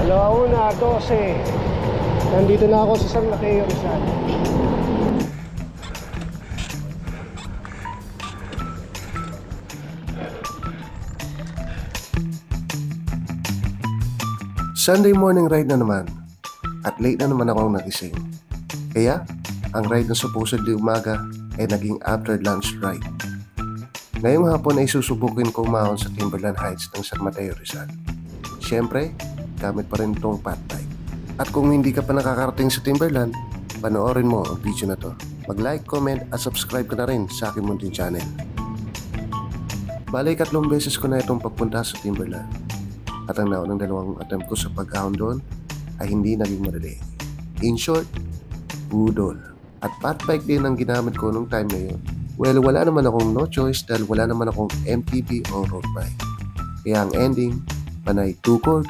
12:00. Nandito na ako sa San Mateo, Rizal. Sunday morning ride na naman at late na naman akong nagising. Kaya ang ride na supposedly umaga ay naging after lunch ride. Ngayong hapon ay susubukin ko umahon sa Timberland Heights ng San Mateo, Rizal. Siyempre, gamit pa rin itong fat bike. At kung hindi ka pa nakakarating sa Timberland, panoorin mo ang video na to. Mag-like, comment at subscribe ka na rin sa aking munting channel. Bali, 3 beses ko na itong pagpunta sa Timberland. At ang naunang 2 attempt ko sa pag-ahon doon ay hindi naging madali. In short, budol. At fat bike din ang ginamit ko nung time na yun. Well, wala naman akong no choice dahil wala naman akong MTB o road bike. Kaya ang ending, panay tukod,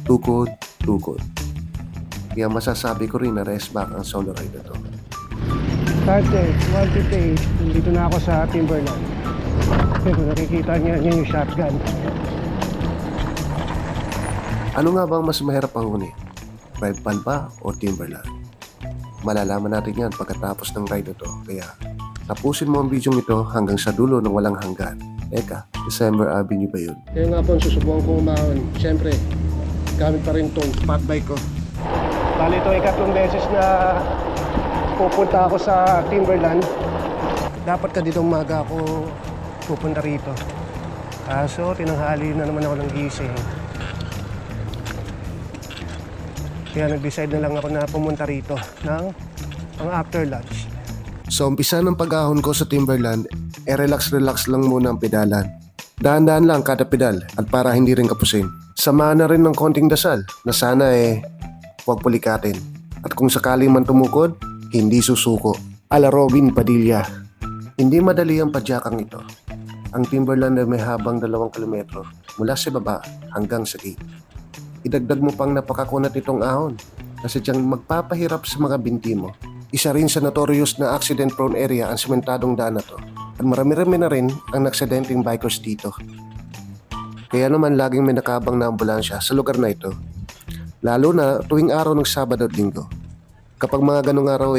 tukod, tukod. Kaya masasabi ko rin na rest back ang solo ride na to. Started, 1:58. Nandito na ako sa Timberland. Pero nakikita niya yung shotgun. Ano nga bang mas mahirap pangunin? Rival ba o Timberland? Malalaman natin yan pagkatapos ng ride na to. Kaya tapusin mo ang video ito hanggang sa dulo ng walang hanggan. Eka, December Avenue ba yun? Kaya nga po, susubukan kong umahon. Siyempre, gamit pa rin itong fat bike ko. Bali ito ay 3 beses na pupunta ako sa Timberland. Dapat ka dito umaga ako pupunta rito. Kaso tinanghali na naman ako ng gising. Kaya nag-decide na lang ako na pumunta rito ng after lunch. Sa umpisa ng pag-ahon ko sa Timberland, relax-relax lang muna ang pedalan. Dahan-dahan lang kada pedal at para hindi rin kapusin. Samahan na rin ng konting dasal na sana huwag pulikatin. At kung sakaling man tumukod, hindi susuko. Ala Robin Padilla. Hindi madali ang padyakang ito. Ang Timberland ay may habang 2 kilometro mula sa baba hanggang sa gate. Idagdag mo pang napakakunat itong ahon na sadyang magpapahirap sa mga binti mo. Isa rin sa notorious na accident-prone area ang sementadong daan na to. At marami-rami na rin ang naksidenteng bikers dito. Kaya naman laging may nakabang na ambulansya sa lugar na ito. Lalo na tuwing araw ng Sabado at Linggo. Kapag mga ganong araw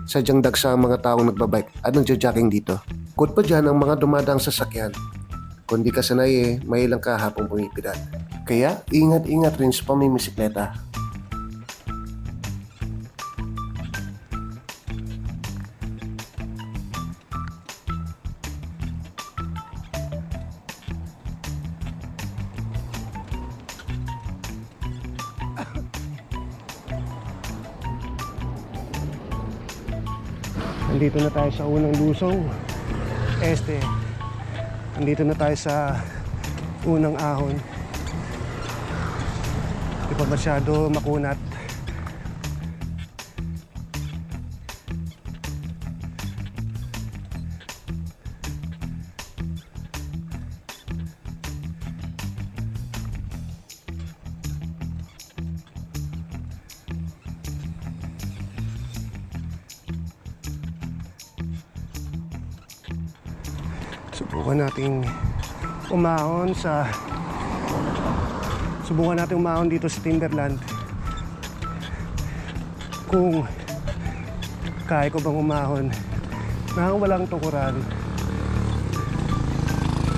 sadyang dagsa ang mga taong nagbabike at nagja-jogging dito. Bukod pa dyan ang mga dumadaang sasakyan. Kung di ka sanay may ilang kahapong pumipidal. Kaya ingat-ingat rin sa pamimisikleta. Nandito na tayo sa unang lusong. Nandito na tayo sa unang ahon. Di pa masyado makunat. Subukan nating umahon dito sa Timberland. Kung kaya ko bang umahon nang walang tukuran.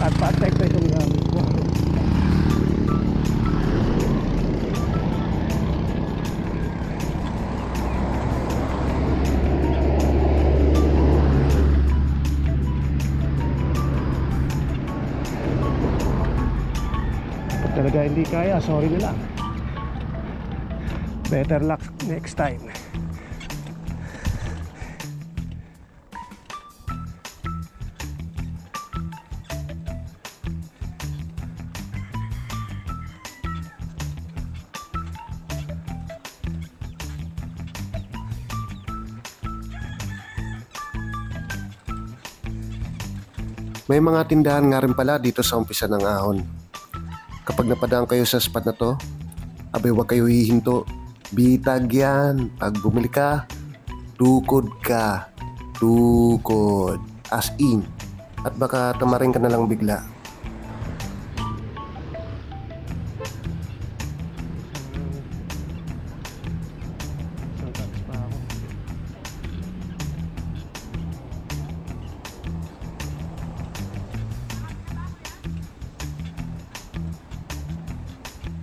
At pa-attack na itong gamit ko. Talaga hindi kaya, sorry na lang. Better luck next time. May mga tindahan nga rin pala dito sa umpisa ng ahon. Kapag napadaan kayo sa spot na to, abay huwag kayo hihinto. Bitag yan. Pag bumili ka, tukod ka. Tukod. As in. At baka tamarin ka na lang bigla.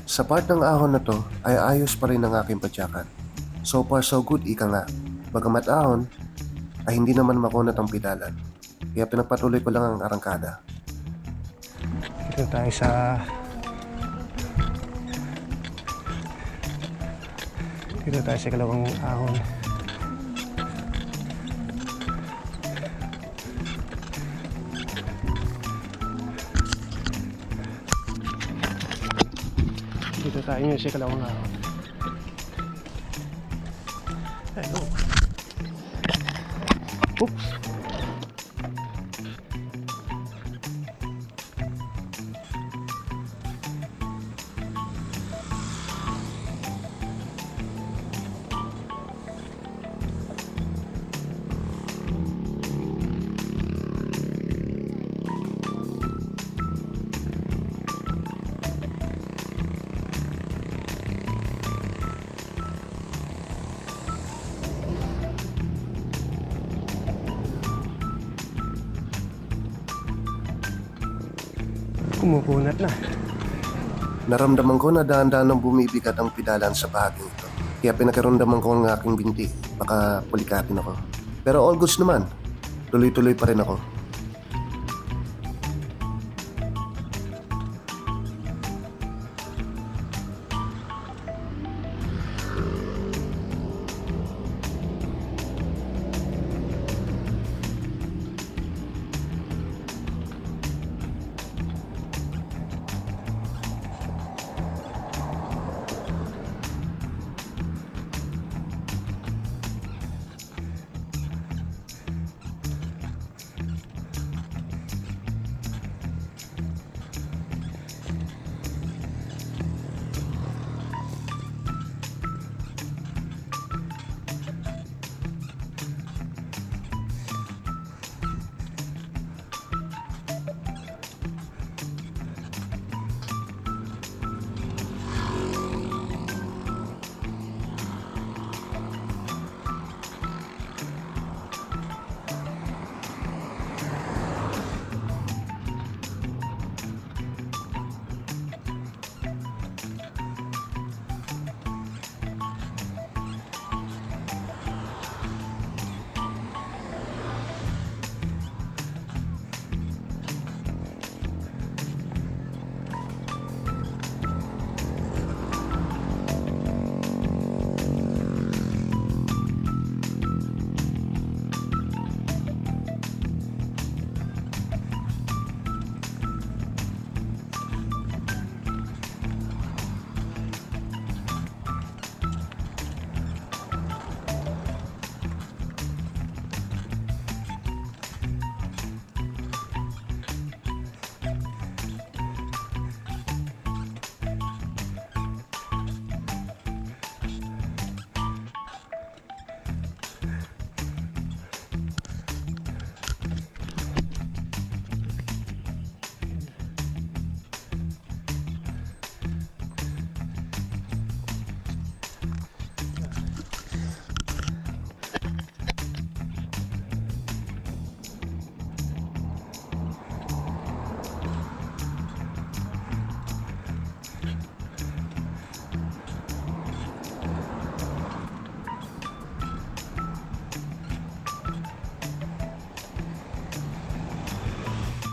Sa part ng ahon na to ay ayos pa rin ang aking padyakan. So far so good, ika nga. Bagamat ahon ay hindi naman makunat ang pedalan. Kaya pinagpatuloy ko lang ang arangkada. Dito tayo sa ikalawang ahon. Dito tayo ngayon sa ikalawang ahon. Hello. Oops. Kumukunat na. Naramdaman ko na dahan-dahan nang bumibigat ang pedalan sa bahaging ito. Kaya pinakaramdaman ko ang aking binti. Baka pulikatin ako. Pero all goods naman. Tuloy-tuloy pa rin ako.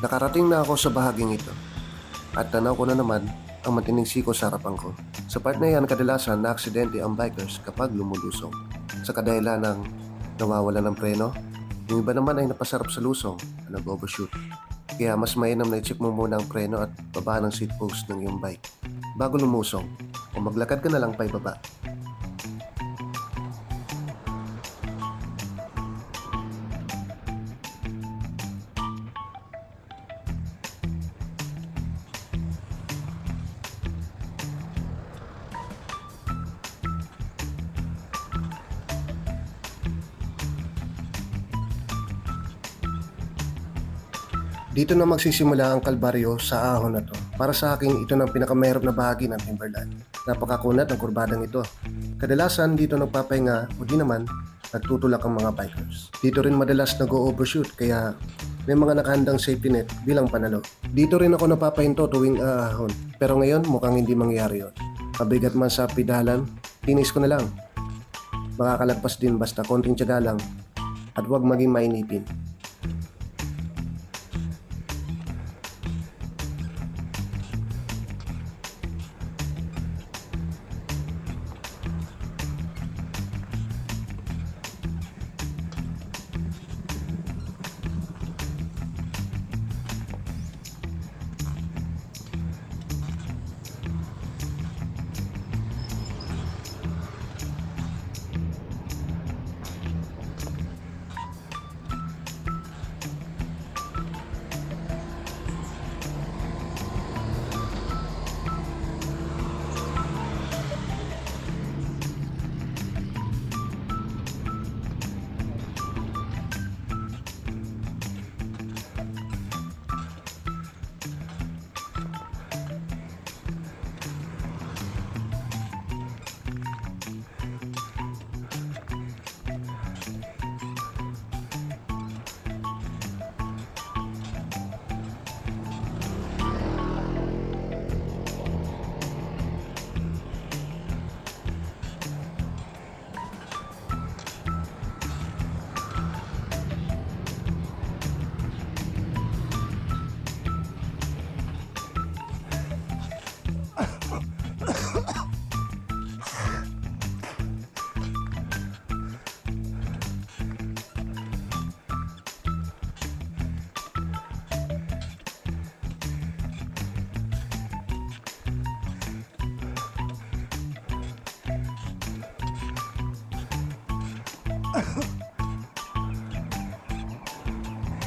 Nakarating na ako sa bahaging ito. At tanaw ko na naman ang matineng siko sa harapan ko. Sa part na yan, kadalasan na-aksidente ang bikers kapag lumulusong. Sa kadahilan ng nawawala ng preno, yung iba naman ay napasarap sa lusong at nag-overshoot. Kaya mas mainam na i-check mo muna ang preno at baba ng seat post ng iyong bike bago lumusong o maglakad ka na lang pa ibaba. Dito na magsisimula ang kalbaryo sa ahon na to. Para sa akin, ito ng pinakamahirap na bahagi ng Timberland. Napakakunat ng kurbadang ito. Kadalasan dito nagpapahinga o di naman nagtutulak ang mga bikers. Dito rin madalas nag-overshoot kaya May mga nakahandang safety net bilang panalo. Dito rin ako napapahinto tuwing aahon. Pero ngayon mukhang hindi mangyayari yon. Pabigat man sa pidalan, tinis ko na lang. Makakalagpas din basta konting tiyaga lang at huwag maging mainipin.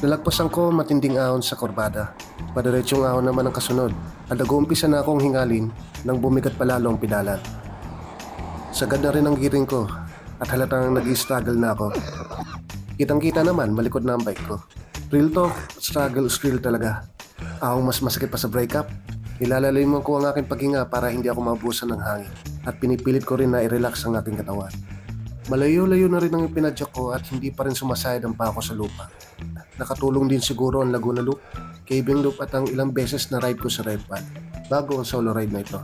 Nalagpasan ko matinding ahon sa kurbada. Padiretsyong ahon naman ang kasunod at nag-uumpisa na akong hingalin nang bumigat palalo ang pidalan. Sagad na rin ang giring ko at halatang nag-i-struggle na ako. Kitang-kita naman malikod na ang bike ko. Real talk, struggle is real talaga. Ahong mas masakit pa sa breakup. Nilalaliman ko ang aking paghinga para hindi ako mabusan ng hangin at pinipilit ko rin na i-relax ang aking katawan. Malayo-layo na rin ang pinadyak ko at hindi pa rin sumasayad ang pako sa lupa. Nakatulong din siguro ang Laguna Loop, caving loop at ang ilang beses na ride ko sa Red Pad bago ang solo ride na ito.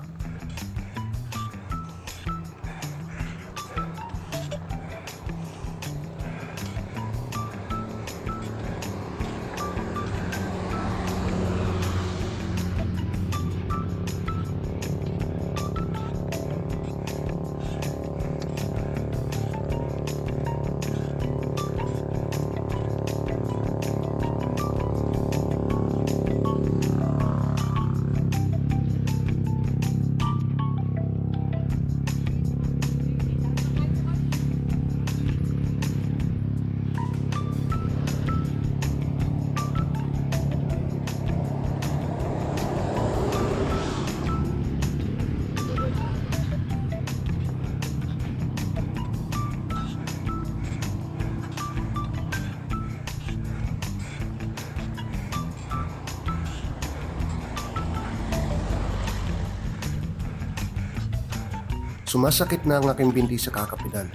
Sumasakit na ang aking binti sa kakapidal.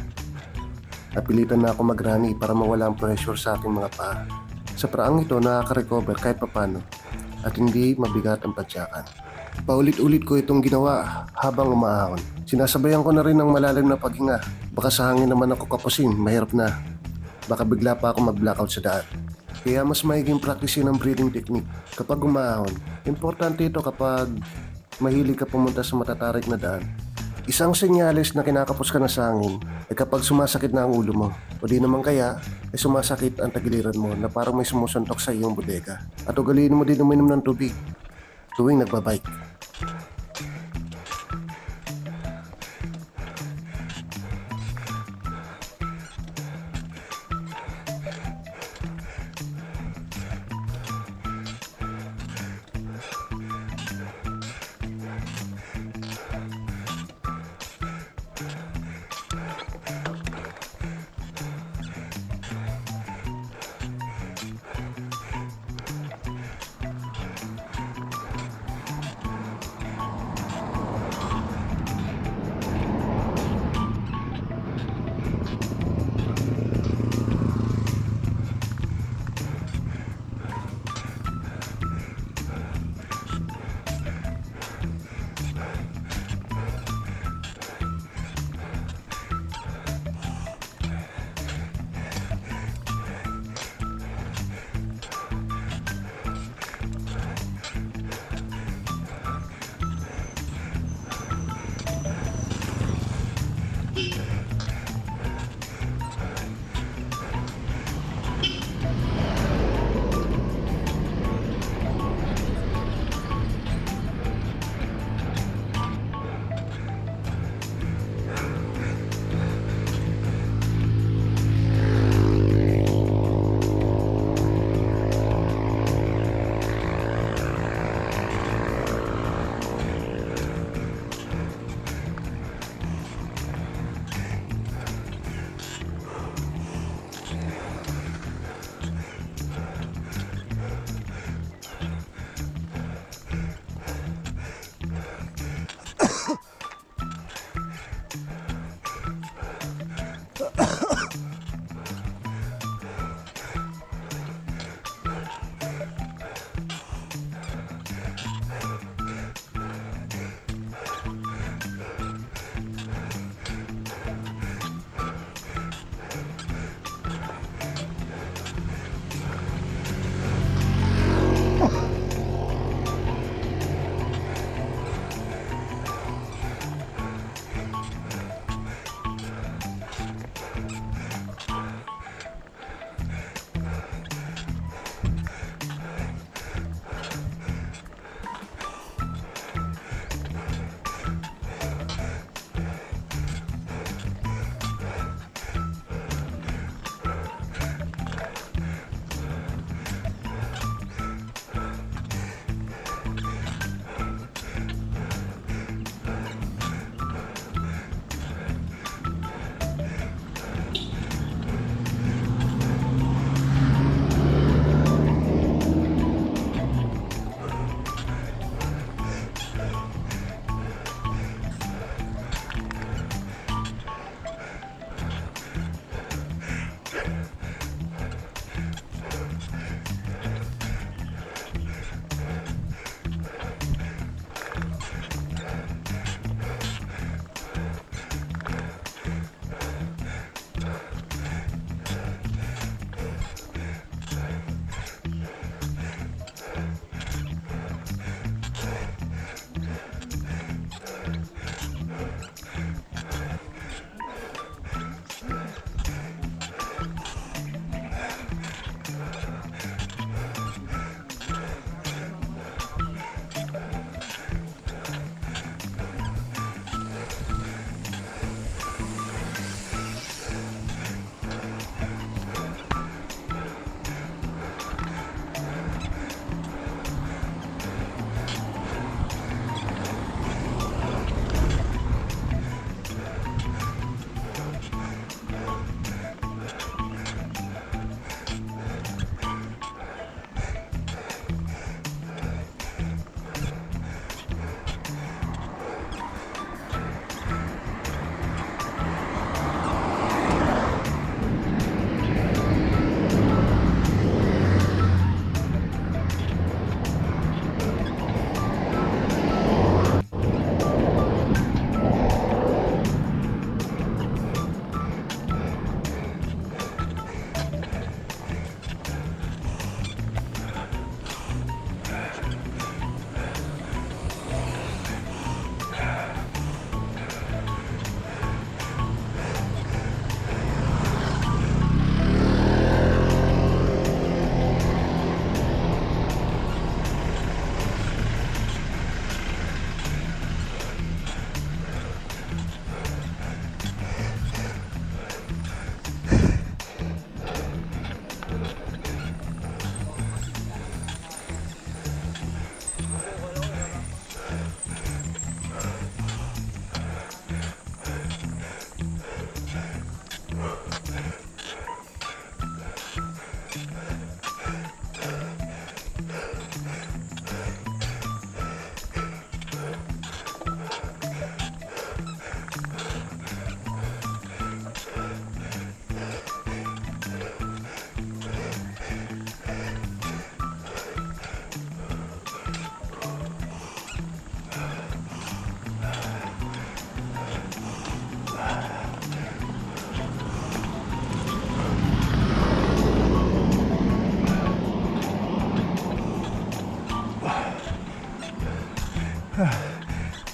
Napilitan na ako magrani para mawala ang pressure sa aking mga paa. Sa praang ito nakaka-recover kahit papano at hindi mabigat ang padyakan. Paulit-ulit ko itong ginawa habang umaahon. Sinasabayan ko na rin ng malalim na paghinga. Baka sa hangin naman ako kapusin, mahirap na. Baka bigla pa ako mag-blackout sa daan. Kaya mas maiging practice ang breathing technique kapag umaahon. Importante ito kapag mahilig ka pumunta sa matatarik na daan. Isang senyales na kinakapos ka na sa hangin ay kapag sumasakit na ang ulo mo. O di naman kaya ay sumasakit ang tagiliran mo na parang may sumusuntok sa iyong bodega. At ugaliin mo din uminom ng tubig tuwing nagbabike.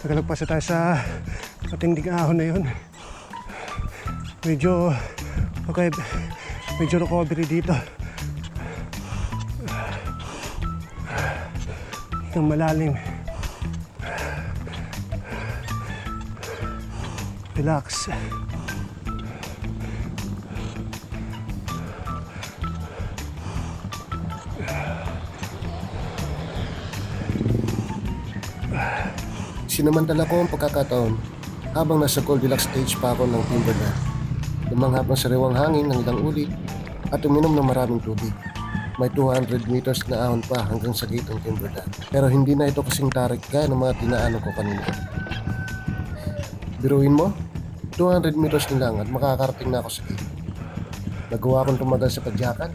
Nagalagpas na tayo sa matinding ahon na yun. Medyo okay, medyo recovery dito. Yung malalim. Relax. Sinamantala ko ang pagkakataon habang nasa Goldilocks stage pa ako ng Timberland. Lumanghap ng sariwang hangin ng ilang ulit at uminom ng maraming tubig. May 200 meters na ahon pa hanggang sa gate ng Timberland. Pero hindi na ito kasing tarik gaya ng mga dinaanan ko kanina. Biruin mo, 200 meters na lang at makakarating na ako sa gate. Nagawa akong tumagal sa padyakan.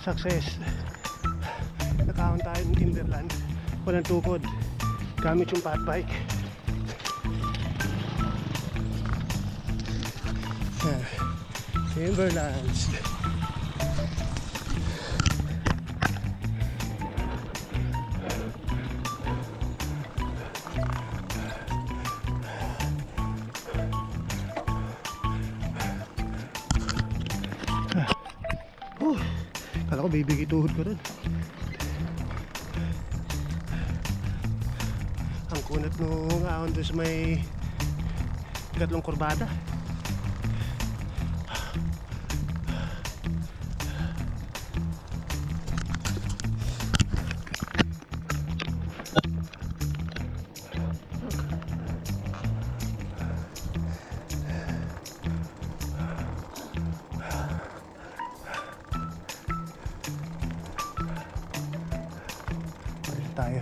Success. Nakahon tayo ng Timberland. Walang tukod. Gamit yung fat bike. Timberlands. Kala ko bibigay tuhod ko rin. Ang kunat nung ahon doon sa may gatlong kurbada. Tayo.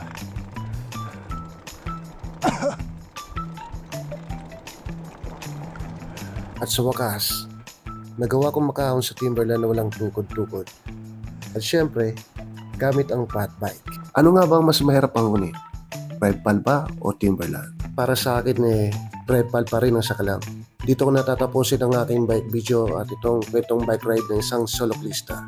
At sa wakas, nagawa kong makahon sa Timberland na walang tukod-tukod. At syempre, gamit ang fat bike. Ano nga bang mas mahirap pangunin? Redpal ba o Timberland? Para sa akin Redpal pa rin ang sakalam. Dito ko natatapusin ang aking bike video at itong kwentong bike ride ng isang soloklista.